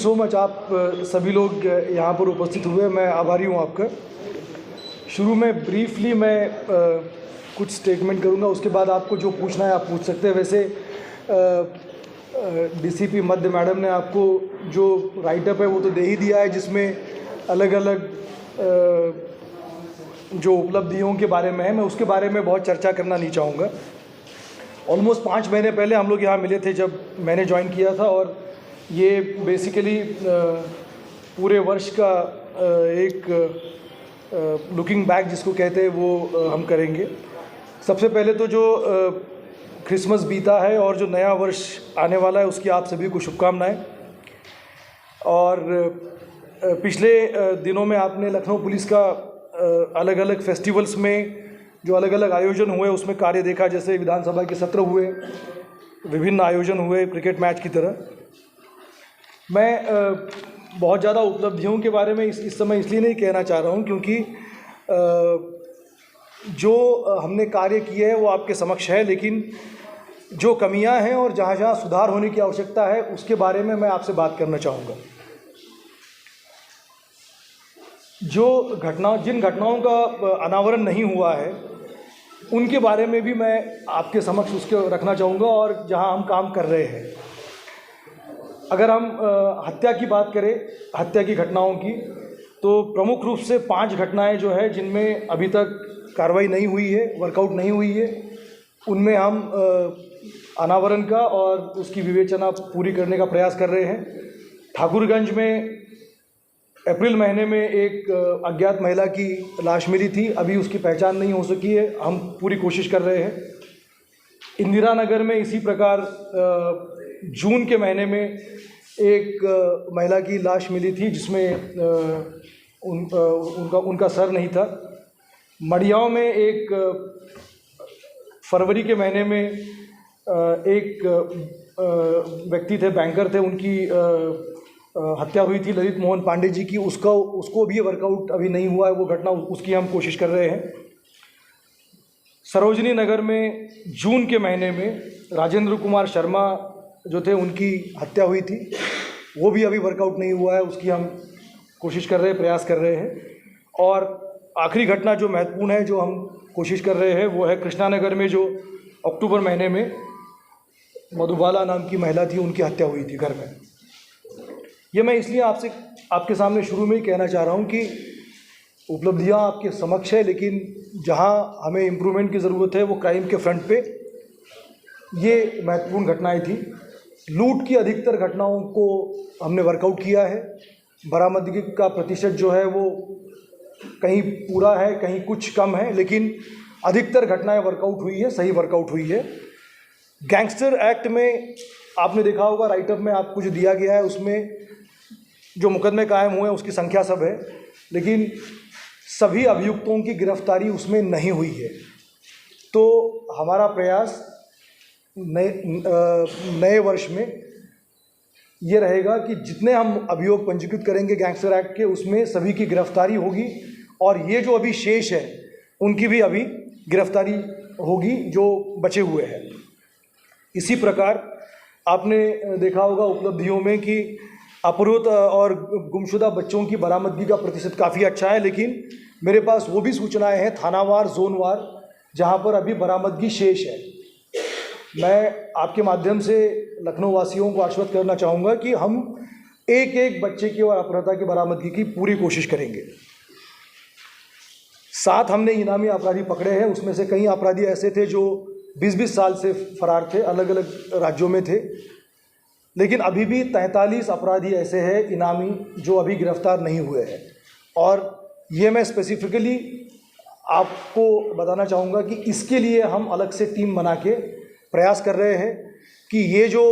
So much. आप सभी लोग यहाँ पर उपस्थित हुए, मैं आभारी हूँ आपका। शुरू में ब्रीफली मैं कुछ स्टेटमेंट करूँगा, उसके बाद आपको जो पूछना है आप पूछ सकते हैं। वैसे डीसीपी मध्य मैडम ने आपको जो राइटअप है वो तो दे ही दिया है, जिसमें अलग अलग जो उपलब्धियों के बारे में है। मैं उसके बारे में बहुत चर्चा करना नहीं चाहूँगा। ऑलमोस्ट 5 महीने पहले हम लोग यहाँ मिले थे जब मैंने ज्वाइन किया था, और ये बेसिकली पूरे वर्ष का एक लुकिंग बैक जिसको कहते हैं वो हम करेंगे। सबसे पहले तो जो क्रिसमस बीता है और जो नया वर्ष आने वाला है उसकी आप सभी को शुभकामनाएं। और पिछले दिनों में आपने लखनऊ पुलिस का अलग अलग फेस्टिवल्स में जो अलग अलग आयोजन हुए उसमें कार्य देखा, जैसे विधानसभा के सत्र हुए, विभिन्न आयोजन हुए क्रिकेट मैच की तरह। मैं बहुत ज़्यादा उपलब्धियों के बारे में इस समय इसलिए नहीं कहना चाह रहा हूँ क्योंकि जो हमने कार्य किए हैं वो आपके समक्ष है, लेकिन जो कमियां हैं और जहाँ जहाँ सुधार होने की आवश्यकता है उसके बारे में मैं आपसे बात करना चाहूँगा। जिन घटनाओं का अनावरण नहीं हुआ है उनके बारे में भी मैं आपके समक्ष उसके रखना चाहूँगा, और जहाँ हम काम कर रहे हैं। अगर हम हत्या की बात करें, हत्या की घटनाओं की, तो प्रमुख रूप से 5 घटनाएं जो है जिनमें अभी तक कार्रवाई नहीं हुई है, वर्कआउट नहीं हुई है, उनमें हम अनावरण का और उसकी विवेचना पूरी करने का प्रयास कर रहे हैं। ठाकुरगंज में अप्रैल महीने में एक अज्ञात महिला की लाश मिली थी, अभी उसकी पहचान नहीं हो सकी है, हम पूरी कोशिश कर रहे हैं। इंदिरा नगर में इसी प्रकार जून के महीने में एक महिला की लाश मिली थी जिसमें उनका सर नहीं था। मड़ियाँव में एक फरवरी के महीने में एक व्यक्ति थे, बैंकर थे, उनकी हत्या हुई थी ललित मोहन पांडे जी की। उसको भी वर्कआउट अभी नहीं हुआ है वो घटना, उसकी हम कोशिश कर रहे हैं। सरोजनी नगर में जून के महीने में राजेंद्र कुमार शर्मा जो थे उनकी हत्या हुई थी, वो भी अभी वर्कआउट नहीं हुआ है, उसकी हम कोशिश कर रहे हैं, प्रयास कर रहे हैं। और आखिरी घटना जो महत्वपूर्ण है जो हम कोशिश कर रहे हैं वो है कृष्णानगर में जो अक्टूबर महीने में मधुबाला नाम की महिला थी, उनकी हत्या हुई थी घर में। ये मैं इसलिए आपके सामने शुरू में ही कहना चाह रहा हूँ कि उपलब्धियाँ आपके समक्ष है, लेकिन जहाँ हमें इम्प्रूवमेंट की ज़रूरत है वो क्राइम के फ्रंट पे ये महत्वपूर्ण घटनाएं थी। लूट की अधिकतर घटनाओं को हमने वर्कआउट किया है। बरामदगी का प्रतिशत जो है वो कहीं पूरा है, कहीं कुछ कम है, लेकिन अधिकतर घटनाएं वर्कआउट हुई है, सही वर्कआउट हुई है। गैंगस्टर एक्ट में आपने देखा होगा, राइटअप में आपको जो दिया गया है उसमें जो मुकदमे कायम हुए हैं उसकी संख्या सब है, लेकिन सभी अभियुक्तों की गिरफ्तारी उसमें नहीं हुई है। तो हमारा प्रयास नए वर्ष में ये रहेगा कि जितने हम अभियोग पंजीकृत करेंगे गैंगस्टर एक्ट के, उसमें सभी की गिरफ्तारी होगी, और ये जो अभी शेष है उनकी भी अभी गिरफ्तारी होगी जो बचे हुए हैं। इसी प्रकार आपने देखा होगा उपलब्धियों में कि अपहृत और गुमशुदा बच्चों की बरामदगी का प्रतिशत काफ़ी अच्छा है, लेकिन मेरे पास वो भी सूचनाएं हैं थानावार, जोनवार, जहां पर अभी बरामदगी शेष है। मैं आपके माध्यम से लखनऊ वासियों को आश्वस्त करना चाहूँगा कि हम एक एक बच्चे की और अपहृता की बरामदगी की पूरी कोशिश करेंगे। 7 हमने इनामी अपराधी पकड़े हैं, उसमें से कई अपराधी ऐसे थे जो 20-20 साल से फरार थे, अलग अलग राज्यों में थे, लेकिन अभी भी 43 अपराधी ऐसे हैं इनामी जो अभी गिरफ्तार नहीं हुए हैं। और ये मैं स्पेसिफिकली आपको बताना चाहूँगा कि इसके लिए हम अलग से टीम बना के प्रयास कर रहे हैं कि ये जो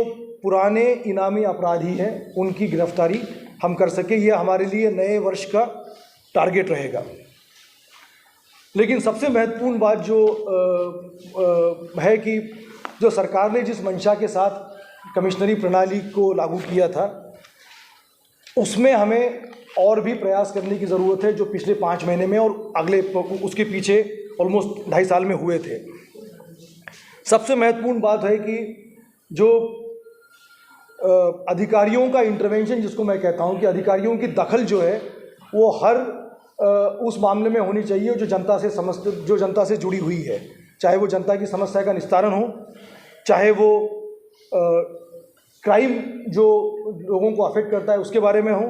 पुराने इनामी अपराधी हैं उनकी गिरफ्तारी हम कर सकें। ये हमारे लिए नए वर्ष का टारगेट रहेगा। लेकिन सबसे महत्वपूर्ण बात जो है कि जो सरकार ने जिस मंशा के साथ कमिश्नरी प्रणाली को लागू किया था, उसमें हमें और भी प्रयास करने की ज़रूरत है, जो पिछले 5 महीने में और अगले उसके पीछे ऑलमोस्ट 2.5 साल में हुए थे। सबसे महत्वपूर्ण बात है कि जो अधिकारियों का इंटरवेंशन, जिसको मैं कहता हूं कि अधिकारियों की दखल जो है वो हर उस मामले में होनी चाहिए जो जनता से जुड़ी हुई है, चाहे वो जनता की समस्या का निस्तारण हो, चाहे वो क्राइम जो लोगों को अफेक्ट करता है उसके बारे में हो,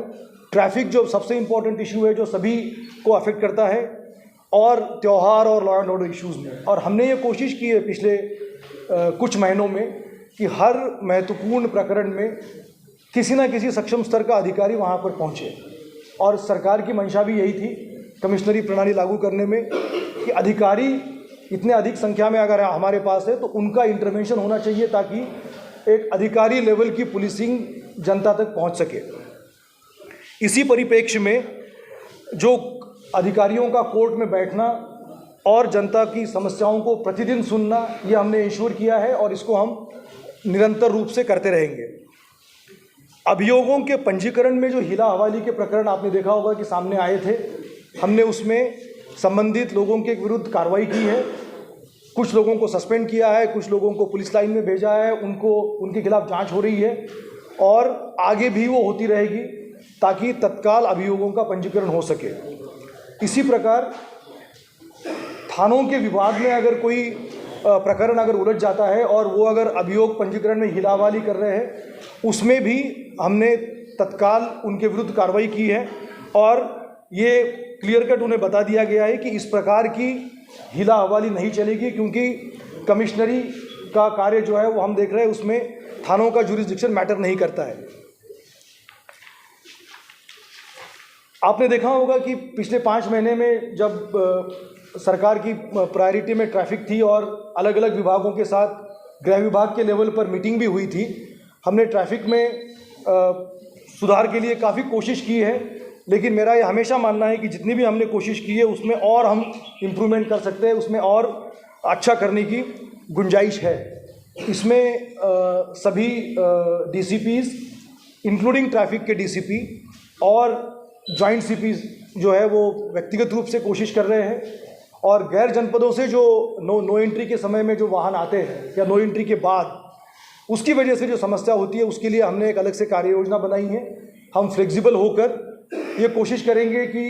ट्रैफिक जो सबसे इम्पोर्टेंट इशू है जो सभी को अफेक्ट करता है, और त्यौहार और लॉ एंड ऑर्डर इश्यूज़ में। और हमने ये कोशिश की है पिछले कुछ महीनों में कि हर महत्वपूर्ण प्रकरण में किसी न किसी सक्षम स्तर का अधिकारी वहाँ पर पहुँचे, और सरकार की मंशा भी यही थी कमिश्नरी प्रणाली लागू करने में कि अधिकारी इतने अधिक संख्या में अगर हमारे पास है तो उनका इंटरवेंशन होना चाहिए ताकि एक अधिकारी लेवल की पुलिसिंग जनता तक पहुंच सके। इसी परिप्रेक्ष्य में जो अधिकारियों का कोर्ट में बैठना और जनता की समस्याओं को प्रतिदिन सुनना, ये हमने इंश्योर किया है और इसको हम निरंतर रूप से करते रहेंगे। अभियोगों के पंजीकरण में जो हीला हवाली के प्रकरण आपने देखा होगा कि सामने आए थे, हमने उसमें संबंधित लोगों के विरुद्ध कार्रवाई की है। कुछ लोगों को सस्पेंड किया है, कुछ लोगों को पुलिस लाइन में भेजा है, उनके खिलाफ जांच हो रही है और आगे भी वो होती रहेगी ताकि तत्काल अभियोगों का पंजीकरण हो सके। इसी प्रकार थानों के विभाग में अगर कोई प्रकरण अगर उलझ जाता है और वो अगर अभियोग पंजीकरण में हीला हवाली कर रहे हैं, उसमें भी हमने तत्काल उनके विरुद्ध कार्रवाई की है और ये क्लियर कट उन्हें बता दिया गया है कि इस प्रकार की हीला हवाली नहीं चलेगी, क्योंकि कमिश्नरी का कार्य जो है वो हम देख रहे हैं उसमें थानों का जुरिस्डिक्शन मैटर नहीं करता है। आपने देखा होगा कि पिछले 5 महीने में जब सरकार की प्रायोरिटी में ट्रैफिक थी और अलग अलग विभागों के साथ गृह विभाग के लेवल पर मीटिंग भी हुई थी, हमने ट्रैफिक में सुधार के लिए काफ़ी कोशिश की है, लेकिन मेरा ये हमेशा मानना है कि जितनी भी हमने कोशिश की है उसमें और हम इम्प्रूवमेंट कर सकते हैं, उसमें और अच्छा करने की गुंजाइश है। इसमें सभी DCPs इंक्लूडिंग ट्रैफिक के DCP और जॉइंट CPs जो है वो व्यक्तिगत रूप से कोशिश कर रहे हैं, और गैर जनपदों से जो नो एंट्री के समय में जो वाहन आते हैं या नो एंट्री के बाद उसकी वजह से जो समस्या होती है उसके लिए हमने एक अलग से कार्य योजना बनाई है। हम फ्लेक्सिबल होकर ये कोशिश करेंगे कि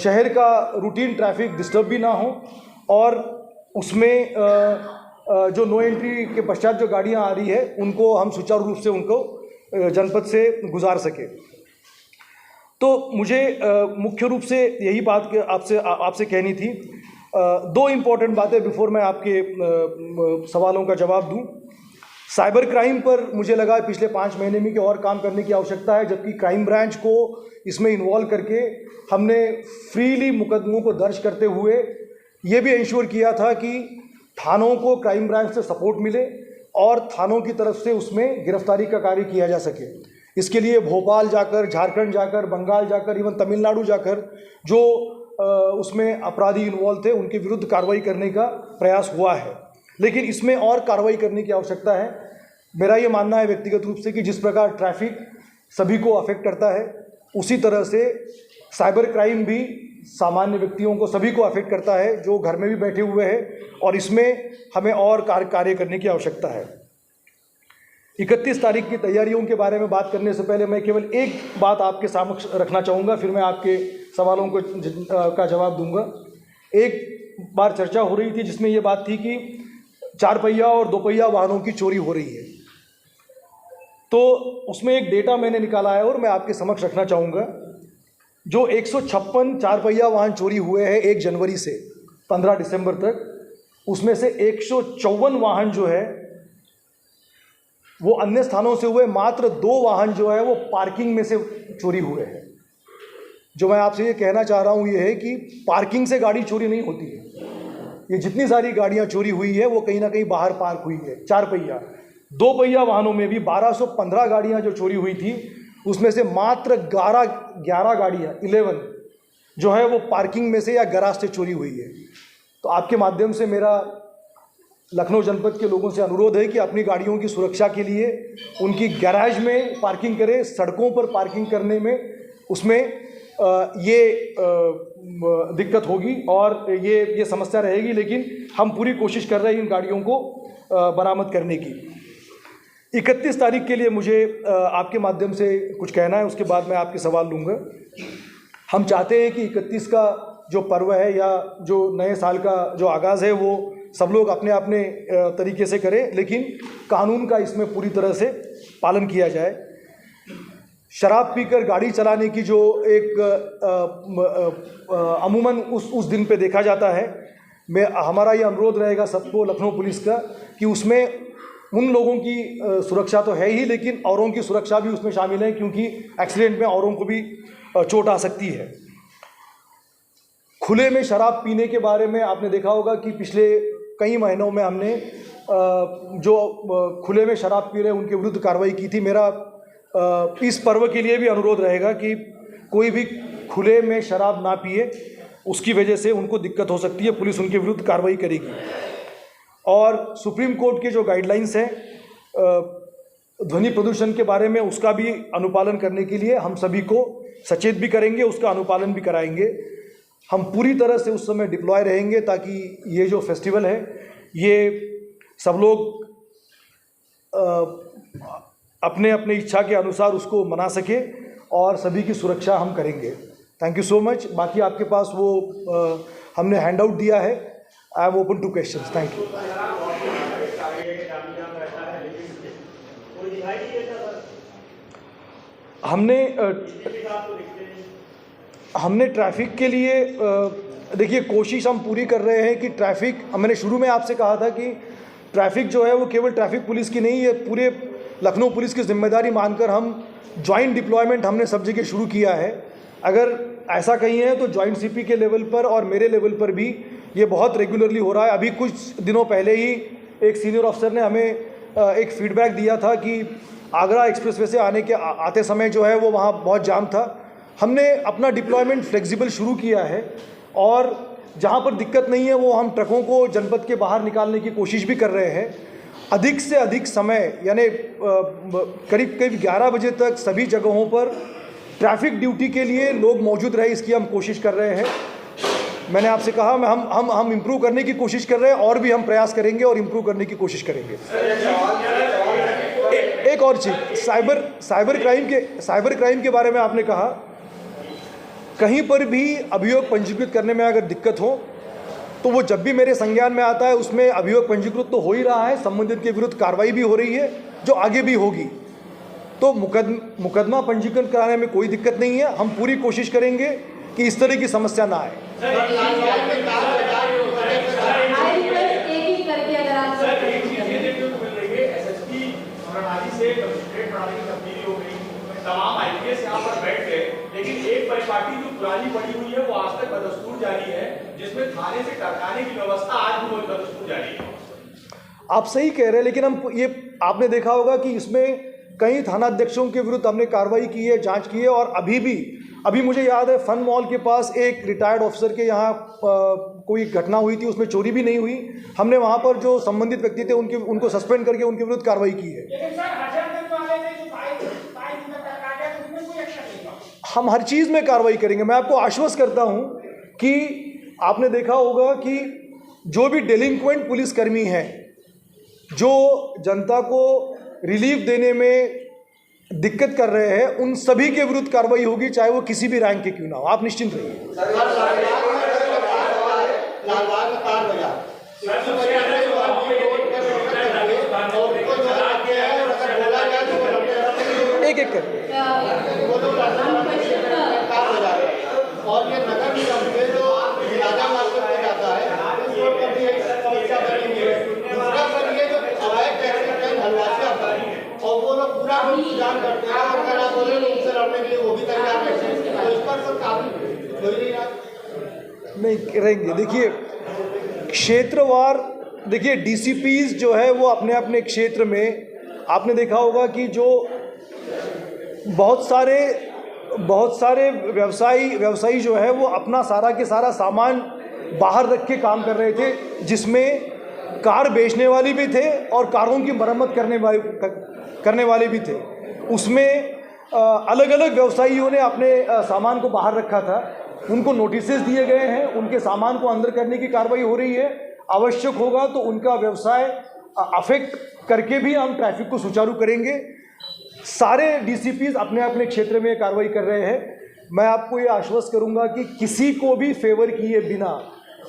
शहर का रूटीन ट्रैफिक डिस्टर्ब भी ना हो और उसमें जो नो एंट्री के पश्चात जो गाड़ियां आ रही है उनको हम सुचारू रूप से उनको जनपद से गुजार सके। तो मुझे मुख्य रूप से यही बात आपसे कहनी थी। 2 इम्पॉर्टेंट बातें बिफोर मैं आपके सवालों का जवाब दूं। साइबर क्राइम पर मुझे लगा पिछले 5 महीने में कि और काम करने की आवश्यकता है, जबकि क्राइम ब्रांच को इसमें इन्वॉल्व करके हमने फ्रीली मुकदमों को दर्ज करते हुए ये भी इंश्योर किया था कि थानों को क्राइम ब्रांच से सपोर्ट मिले और थानों की तरफ से उसमें गिरफ्तारी का कार्य किया जा सके। इसके लिए भोपाल जाकर, झारखंड जाकर, बंगाल जाकर, इवन तमिलनाडु जाकर जो उसमें अपराधी इन्वॉल्व थे उनके विरुद्ध कार्रवाई करने का प्रयास हुआ है, लेकिन इसमें और कार्रवाई करने की आवश्यकता है। मेरा ये मानना है व्यक्तिगत रूप से कि जिस प्रकार ट्रैफिक सभी को अफेक्ट करता है उसी तरह से साइबर क्राइम भी सामान्य व्यक्तियों को सभी को अफेक्ट करता है जो घर में भी बैठे हुए हैं, और इसमें हमें और कार्य करने की आवश्यकता है। 31 तारीख की तैयारियों के बारे में बात करने से पहले मैं केवल एक बात आपके समक्ष रखना चाहूँगा, फिर मैं आपके सवालों का जवाब दूंगा। एक बार चर्चा हो रही थी जिसमें ये बात थी कि 4 पहिया और 2 पहिया वाहनों की चोरी हो रही है, तो उसमें एक डेटा मैंने निकाला है और मैं आपके समक्ष रखना चाहूँगा। जो 156 4 पहिया वाहन चोरी हुए हैं 1 जनवरी से 15 दिसंबर तक, उसमें से 154 वाहन जो है वो अन्य स्थानों से हुए, मात्र 2 वाहन जो है वो पार्किंग में से चोरी हुए हैं। जो मैं आपसे ये कहना चाह रहा हूँ ये है कि पार्किंग से गाड़ी चोरी नहीं होती है। ये जितनी सारी गाड़ियाँ चोरी हुई है वो कहीं ना कहीं बाहर पार्क हुई है। 4 पहिया 2 पहिया वाहनों में भी 1215 गाड़ियाँ जो चोरी हुई थी उसमें से मात्र 11 गाड़ियाँ 11 जो है वो पार्किंग में से या गैराज से चोरी हुई है। तो आपके माध्यम से मेरा लखनऊ जनपद के लोगों से अनुरोध है कि अपनी गाड़ियों की सुरक्षा के लिए उनकी गैराज में पार्किंग करें। सड़कों पर पार्किंग करने में उसमें ये दिक्कत होगी और ये समस्या रहेगी, लेकिन हम पूरी कोशिश कर रहे हैं इन गाड़ियों को बरामद करने की। 31 तारीख के लिए मुझे आपके माध्यम से कुछ कहना है, उसके बाद मैं आपके सवाल लूँगा। हम चाहते हैं कि 31 का जो पर्व है या जो नए साल का जो आगाज़ है वो सब लोग अपने अपने तरीके से करें, लेकिन कानून का इसमें पूरी तरह से पालन किया जाए। शराब पीकर गाड़ी चलाने की जो एक अमूमन उस दिन पे देखा जाता है, हमारा ये अनुरोध रहेगा सबको, लखनऊ पुलिस का, कि उसमें उन लोगों की सुरक्षा तो है ही, लेकिन औरों की सुरक्षा भी उसमें शामिल है, क्योंकि एक्सीडेंट में औरों को भी चोट आ सकती है। खुले में शराब पीने के बारे में आपने देखा होगा कि पिछले कई महीनों में हमने जो खुले में शराब पी रहे उनके विरुद्ध कार्रवाई की थी। मेरा इस पर्व के लिए भी अनुरोध रहेगा कि कोई भी खुले में शराब ना पिए, उसकी वजह से उनको दिक्कत हो सकती है, पुलिस उनके विरुद्ध कार्रवाई करेगी। और सुप्रीम कोर्ट के जो गाइडलाइंस हैं ध्वनि प्रदूषण के बारे में, उसका भी अनुपालन करने के लिए हम सभी को सचेत भी करेंगे, उसका अनुपालन भी कराएंगे। हम पूरी तरह से उस समय डिप्लॉय रहेंगे ताकि ये जो फेस्टिवल है ये सब लोग अपने अपने इच्छा के अनुसार उसको मना सके और सभी की सुरक्षा हम करेंगे। Thank you so much. बाकी आपके पास वो हमने हैंड आउट दिया है। I am open two questions. Thank you. हमने ट्रैफिक के लिए देखिए कोशिश हम पूरी कर रहे हैं कि ट्रैफिक, मैंने शुरू में आपसे कहा था कि ट्रैफिक जो है वो केवल ट्रैफिक पुलिस की नहीं है, पूरे लखनऊ पुलिस की जिम्मेदारी मानकर हम जॉइंट डिप्लॉयमेंट हमने सब जगह शुरू किया है। अगर ऐसा कहीं है तो जॉइंट सीपी के लेवल पर और मेरे लेवल पर भी ये बहुत रेगुलरली हो रहा है। अभी कुछ दिनों पहले ही एक सीनियर ऑफिसर ने हमें एक फीडबैक दिया था कि आगरा एक्सप्रेसवे से आते समय जो है वो वहाँ बहुत जाम था। हमने अपना डिप्लॉयमेंट फ्लेक्सिबल शुरू किया है और जहाँ पर दिक्कत नहीं है वो हम ट्रकों को जनपद के बाहर निकालने की कोशिश भी कर रहे हैं। अधिक से अधिक समय यानी करीब 11 बजे तक सभी जगहों पर ट्रैफिक ड्यूटी के लिए लोग मौजूद रहे, इसकी हम कोशिश कर रहे हैं। मैंने आपसे कहा हम इम्प्रूव करने की कोशिश कर रहे हैं और भी हम प्रयास करेंगे और इम्प्रूव करने की कोशिश करेंगे। एक और चीज़, साइबर क्राइम के बारे में आपने कहा, कहीं पर भी अभियोग पंजीकृत करने में अगर दिक्कत हो तो वो जब भी मेरे संज्ञान में आता है उसमें अभियोग पंजीकृत तो हो ही रहा है, संबंधित के विरुद्ध कार्रवाई भी हो रही है जो आगे भी होगी। तो मुकदमा पंजीकरण कराने में कोई दिक्कत नहीं है। हम पूरी कोशिश करेंगे कि इस तरह की समस्या ना आए। तमाम आईपीएस यहाँ पर बैठ गए, लेकिन एक परिपाटी जो पुरानी पड़ी हुई है वो आज तक बदस्तूर जारी है, जिसमें थाने से टरकाने की व्यवस्था आज भी बदस्तूर जारी है। आप सही कह रहे हैं, लेकिन हम ये आपने देखा होगा कि इसमें कई थानाध्यक्षों के विरुद्ध हमने कार्रवाई की है, जांच की है। और अभी मुझे याद है फन मॉल के पास एक रिटायर्ड ऑफिसर के यहाँ कोई घटना हुई थी, उसमें चोरी भी नहीं हुई। हमने वहाँ पर जो संबंधित व्यक्ति थे उनको सस्पेंड करके उनके विरुद्ध कार्रवाई की है। हम हर चीज़ में कार्रवाई करेंगे। मैं आपको आश्वस्त करता हूं कि आपने देखा होगा कि जो भी डेलिंक्वेंट पुलिसकर्मी हैं, जो जनता को रिलीफ देने में दिक्कत कर रहे हैं, उन सभी के विरुद्ध कार्रवाई होगी, चाहे वो किसी भी रैंक के क्यों ना हो। आप निश्चिंत रहिए। एक एक कर और ये नगर निगम में जो राजा मार्केट में जाता है उस रोड पर भी एक समस्या बनी हुई है। दूसरा पर ये जो अवैध टैक्सी ट्रेन हलवासी आता है और वो लोग पूरा इंतजाम करते हैं और अगर आप बोले तो उनसे लड़ने के लिए वो भी तैयार रहते हैं, तो इस पर सब काफी नहीं रहेंगे। देखिए क्षेत्रवार, देखिए डीसीपीज जो है वो अपने अपने क्षेत्र में, आपने देखा होगा कि जो बहुत सारे व्यवसायी जो है वो अपना सारा के सारा सामान बाहर रख के काम कर रहे थे, जिसमें कार बेचने वाली भी थे और कारों की मरम्मत करने वाले भी थे। उसमें अलग अलग व्यवसायियों ने अपने सामान को बाहर रखा था, उनको नोटिसेस दिए गए हैं, उनके सामान को अंदर करने की कार्रवाई हो रही है। आवश्यक होगा तो उनका व्यवसाय अफेक्ट करके भी हम ट्रैफिक को सुचारू करेंगे। सारे डीसीपीज अपने अपने क्षेत्र में कार्रवाई कर रहे हैं। मैं आपको ये आश्वस्त करूंगा कि किसी को भी फेवर किए बिना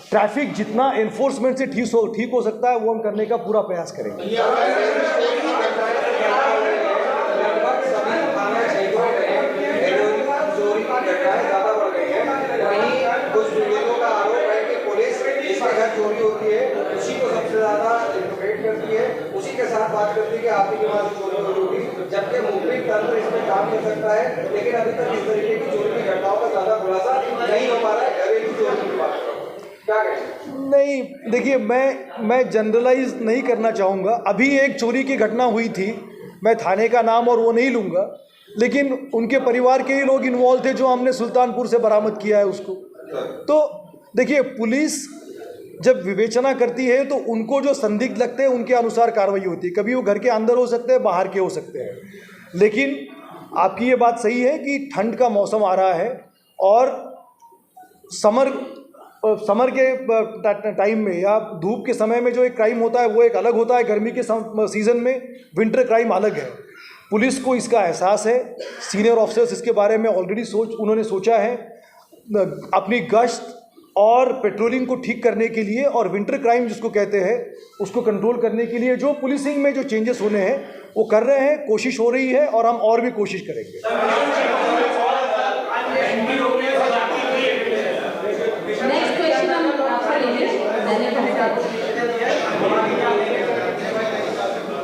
ट्रैफिक जितना एनफोर्समेंट से ठीक हो सकता है वो हम करने का पूरा प्रयास करेंगे। चोरी होती है उसी को सबसे ज्यादा एडवोकेट करती है, उसी के साथ बात करती है कि आपकी के पास चोरी होगी, जबकि मुद्रित तंत्र इसमें काम कर सकता है। लेकिन अभी तक इस तरीके की चोरी की घटनाओं का ज्यादा खुलासा नहीं हो पा रहा है। घरेलू चोरी की बात क्या कहें? नहीं, देखिए मैं जनरलाइज नहीं करना चाहूँगा। अभी एक चोरी की घटना हुई थी, मैं थाने का नाम और वो नहीं लूँगा, लेकिन उनके परिवार के ही लोग इन्वॉल्व थे जो हमने सुल्तानपुर से बरामद किया है उसको। तो देखिए, पुलिस जब विवेचना करती है तो उनको जो संदिग्ध लगते हैं उनके अनुसार कार्रवाई होती है। कभी वो घर के अंदर हो सकते हैं, बाहर के हो सकते हैं। लेकिन आपकी ये बात सही है कि ठंड का मौसम आ रहा है और समर के टाइम में या धूप के समय में जो एक क्राइम होता है वो एक अलग होता है, गर्मी के सीज़न में विंटर क्राइम अलग है। पुलिस को इसका एहसास है। सीनियर ऑफिसर्स इसके बारे में ऑलरेडी उन्होंने सोचा है। अपनी गश्त और पेट्रोलिंग को ठीक करने के लिए और विंटर क्राइम जिसको कहते हैं उसको कंट्रोल करने के लिए जो पुलिसिंग में जो चेंजेस होने हैं वो कर रहे हैं, कोशिश हो रही है और हम और भी कोशिश करेंगे।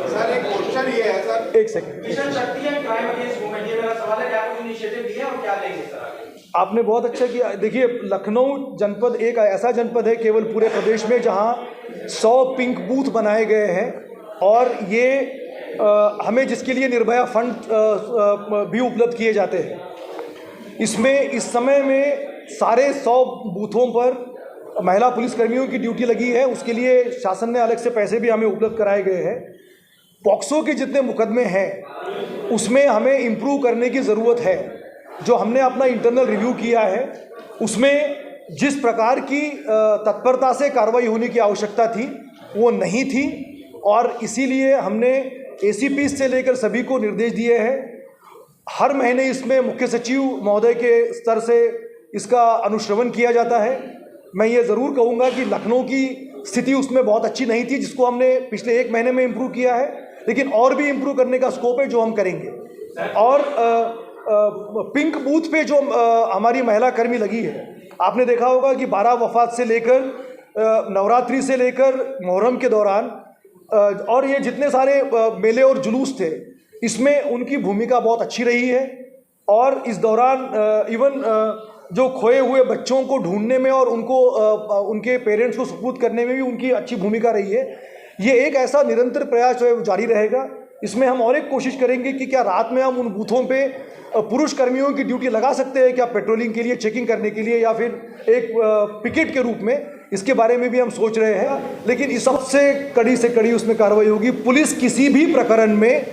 सर एक क्वेश्चन ये है सर, एक सेकंड, मिशन शक्ति है क्राइम अगेंस्ट वुमेन, ये मेरा सवाल है, क्या कोई इनिशिएटिव दिया और क्या लेंगे सर? आपने बहुत अच्छा किया। देखिए, लखनऊ जनपद एक ऐसा जनपद है केवल पूरे प्रदेश में जहां 100 पिंक बूथ बनाए गए हैं और ये हमें जिसके लिए निर्भया फंड भी उपलब्ध किए जाते हैं। इसमें इस समय में सारे 100 बूथों पर महिला पुलिसकर्मियों की ड्यूटी लगी है। उसके लिए शासन ने अलग से पैसे भी हमें उपलब्ध कराए गए हैं। पॉक्सो के जितने मुकदमे हैं उसमें हमें इम्प्रूव करने की ज़रूरत है। जो हमने अपना इंटरनल रिव्यू किया है उसमें जिस प्रकार की तत्परता से कार्रवाई होने की आवश्यकता थी वो नहीं थी और इसीलिए हमने एसीपी से लेकर सभी को निर्देश दिए हैं। हर महीने इसमें मुख्य सचिव महोदय के स्तर से इसका अनुश्रवण किया जाता है। मैं ये ज़रूर कहूँगा कि लखनऊ की स्थिति उसमें बहुत अच्छी नहीं थी जिसको हमने पिछले 1 महीने में इम्प्रूव किया है, लेकिन और भी इम्प्रूव करने का स्कोप है जो हम करेंगे। और पिंक बूथ पे जो हमारी महिला कर्मी लगी है, आपने देखा होगा कि 12 वफात से लेकर नवरात्रि से लेकर मुहर्रम के दौरान और ये जितने सारे मेले और जुलूस थे इसमें उनकी भूमिका बहुत अच्छी रही है। और इस दौरान इवन जो खोए हुए बच्चों को ढूंढने में और उनको उनके पेरेंट्स को सुपुर्द करने में भी उनकी अच्छी भूमिका रही है। ये एक ऐसा निरंतर प्रयास जो है जारी रहेगा। इसमें हम और एक कोशिश करेंगे कि क्या रात में हम उन बूथों पे पुरुष कर्मियों की ड्यूटी लगा सकते हैं क्या, पेट्रोलिंग के लिए, चेकिंग करने के लिए, या फिर एक पिकेट के रूप में, इसके बारे में भी हम सोच रहे हैं। लेकिन इस सबसे कड़ी से कड़ी उसमें कार्रवाई होगी। पुलिस किसी भी प्रकरण में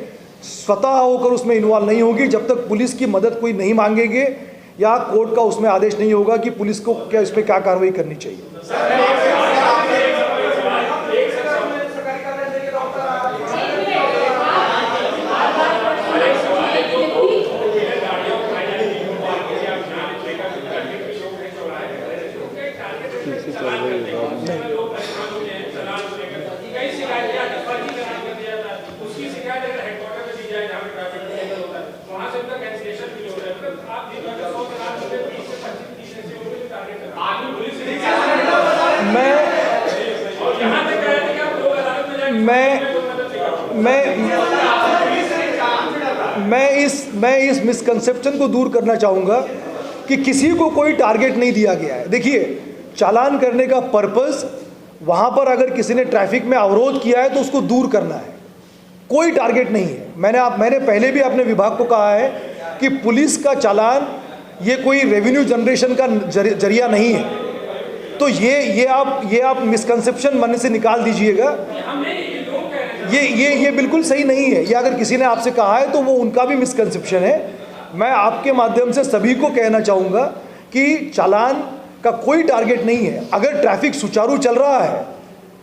स्वतः होकर उसमें इन्वॉल्व नहीं होगी जब तक पुलिस की मदद कोई नहीं मांगेंगे या कोर्ट का उसमें आदेश नहीं होगा कि पुलिस को क्या इस पर क्या कार्रवाई करनी चाहिए। मैं इस मिसकंसेप्शन को दूर करना चाहूँगा कि किसी को कोई टारगेट नहीं दिया गया है। देखिए, चालान करने का पर्पस वहाँ पर अगर किसी ने ट्रैफिक में अवरोध किया है तो उसको दूर करना है, कोई टारगेट नहीं है। मैंने पहले भी अपने विभाग को कहा है कि पुलिस का चालान ये कोई रेवेन्यू जनरेशन का जरिया नहीं है। तो ये आप मिसकंसेप्शन मन से निकाल दीजिएगा। ये बिल्कुल सही नहीं है। ये अगर किसी ने आपसे कहा है तो वो उनका भी मिसकंसेप्शन है। मैं आपके माध्यम से सभी को कहना चाहूँगा कि चालान का कोई टारगेट नहीं है। अगर ट्रैफिक सुचारू चल रहा है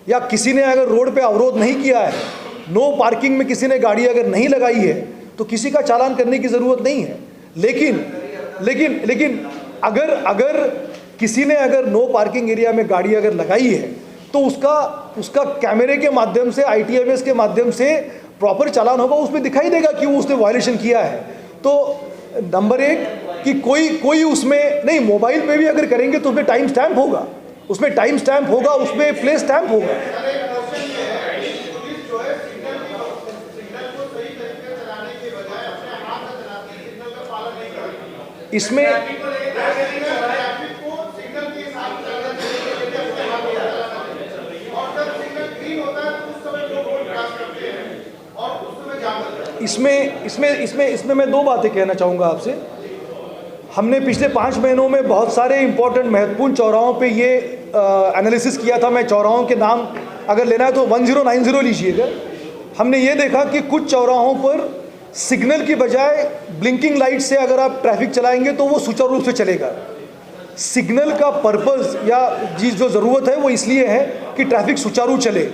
या किसी ने अगर रोड पे अवरोध नहीं किया है, नो पार्किंग में किसी ने गाड़ी अगर नहीं लगाई है, तो किसी का चालान करने की ज़रूरत नहीं है। लेकिन अगर किसी ने अगर नो पार्किंग एरिया में गाड़ी अगर लगाई है, तो उसका कैमरे के माध्यम से, ITMS के माध्यम से प्रॉपर चालान होगा, उसमें दिखाई देगा कि उसने वायलेशन किया है। तो नंबर एक कि कोई उसमें नहीं, मोबाइल पे भी अगर करेंगे तो उसमें टाइम स्टैम्प होगा, उसमें प्लेस स्टैम्प होगा। इसमें इसमें मैं दो बातें कहना चाहूँगा आपसे। हमने पिछले 5 महीनों में बहुत सारे इंपॉर्टेंट महत्वपूर्ण चौराहों पे ये एनालिसिस किया था। मैं चौराहों के नाम अगर लेना है तो 1090 लीजिएगा। हमने ये देखा कि कुछ चौराहों पर सिग्नल की बजाय ब्लिंकिंग लाइट से अगर आप ट्रैफिक चलाएंगे तो वो सुचारू रूप से चलेगा। सिग्नल का पर्पज़ या जो ज़रूरत है वो इसलिए है कि ट्रैफिक सुचारू चले।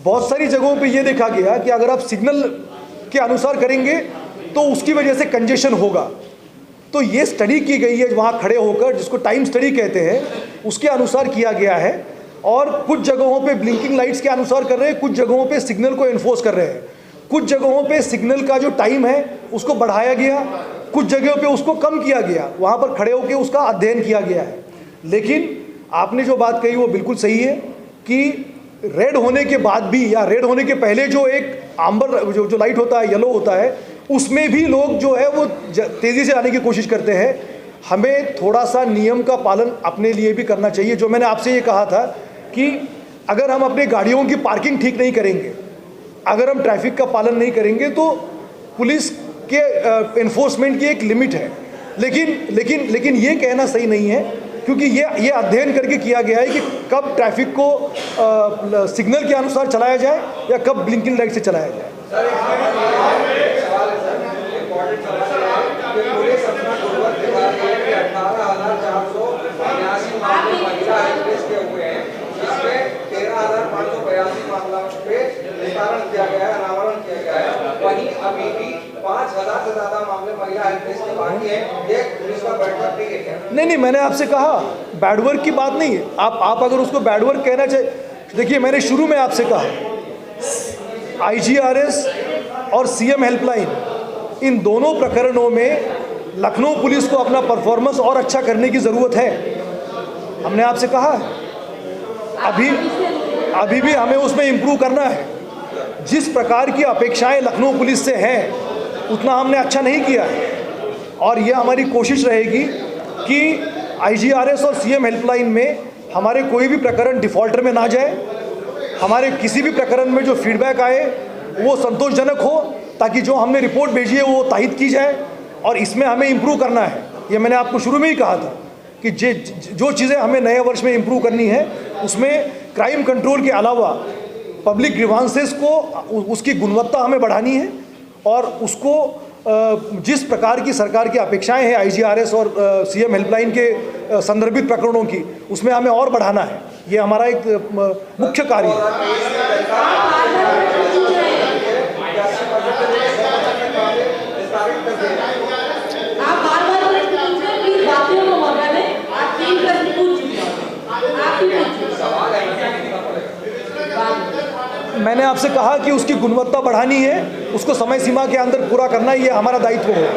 बहुत सारी जगहों पे ये देखा गया कि अगर आप सिग्नल के अनुसार करेंगे तो उसकी वजह से कंजेशन होगा। तो ये स्टडी की गई है वहाँ खड़े होकर, जिसको टाइम स्टडी कहते हैं, उसके अनुसार किया गया है। और कुछ जगहों पे ब्लिंकिंग लाइट्स के अनुसार कर रहे हैं, कुछ जगहों पे सिग्नल को एनफोर्स कर रहे हैं, कुछ जगहों पे सिग्नल का जो टाइम है उसको बढ़ाया गया, कुछ जगहों पे उसको कम किया गया, वहाँ पर खड़े होकर उसका अध्ययन किया गया है। लेकिन आपने जो बात कही वो बिल्कुल सही है कि रेड होने के बाद भी या रेड होने के पहले जो एक आंबर जो लाइट होता है, येलो होता है, उसमें भी लोग जो है वो तेज़ी से आने की कोशिश करते हैं। हमें थोड़ा सा नियम का पालन अपने लिए भी करना चाहिए। जो मैंने आपसे ये कहा था कि अगर हम अपने गाड़ियों की पार्किंग ठीक नहीं करेंगे, अगर हम ट्रैफिक का पालन नहीं करेंगे, तो पुलिस के एनफोर्समेंट की एक लिमिट है। लेकिन ये कहना सही नहीं है, क्योंकि ये अध्ययन करके किया गया है कि कब ट्रैफिक को सिग्नल के अनुसार चलाया जाए या कब ब्लिंकिंग लाइट से चलाया जाए। पुलिस अपना गुरुवर दिखा रही है कि 18,482 मामले महिला हेल्पलेस के हुए हैं, जिसमें 13,582 मामला पे निस्तारण किया गया है, अनावरण किया गया है। वहीं अभी भी 5,000 से ज्यादा मामले महिला हेल्पलेस के बाकी हैं। ये पुलिस का बैड वर्क नहीं है क्या? नहीं, मैंने आपसे कहा बैड वर्क की बात नहीं है। आप अगर उसको बैड वर्क कहना चाहिए, देखिए मैंने शुरू में आपसे कहा IGRS और CM हेल्पलाइन, इन दोनों प्रकरणों में लखनऊ पुलिस को अपना परफॉर्मेंस और अच्छा करने की ज़रूरत है। हमने आपसे कहा है, अभी भी हमें उसमें इम्प्रूव करना है। जिस प्रकार की अपेक्षाएं लखनऊ पुलिस से हैं उतना हमने अच्छा नहीं किया है, और यह हमारी कोशिश रहेगी कि IGRS और CM हेल्पलाइन में हमारे कोई भी प्रकरण डिफ़ॉल्टर में ना जाए। हमारे किसी भी प्रकरण में जो फीडबैक आए वो संतोषजनक हो, ताकि जो हमने रिपोर्ट भेजी है वो तायद की जाए, और इसमें हमें इम्प्रूव करना है। ये मैंने आपको शुरू में ही कहा था कि जो चीज़ें हमें नए वर्ष में इम्प्रूव करनी है, उसमें क्राइम कंट्रोल के अलावा पब्लिक ग्रीवांसेस को, उसकी गुणवत्ता हमें बढ़ानी है, और उसको जिस प्रकार की सरकार की अपेक्षाएं हैं IGRS और CM हेल्पलाइन के संदर्भित प्रकरणों की, उसमें हमें और बढ़ाना है। ये हमारा एक मुख्य कार्य है। मैंने आपसे कहा कि उसकी गुणवत्ता बढ़ानी है, उसको समय सीमा के अंदर पूरा करना, ये हमारा दायित्व है।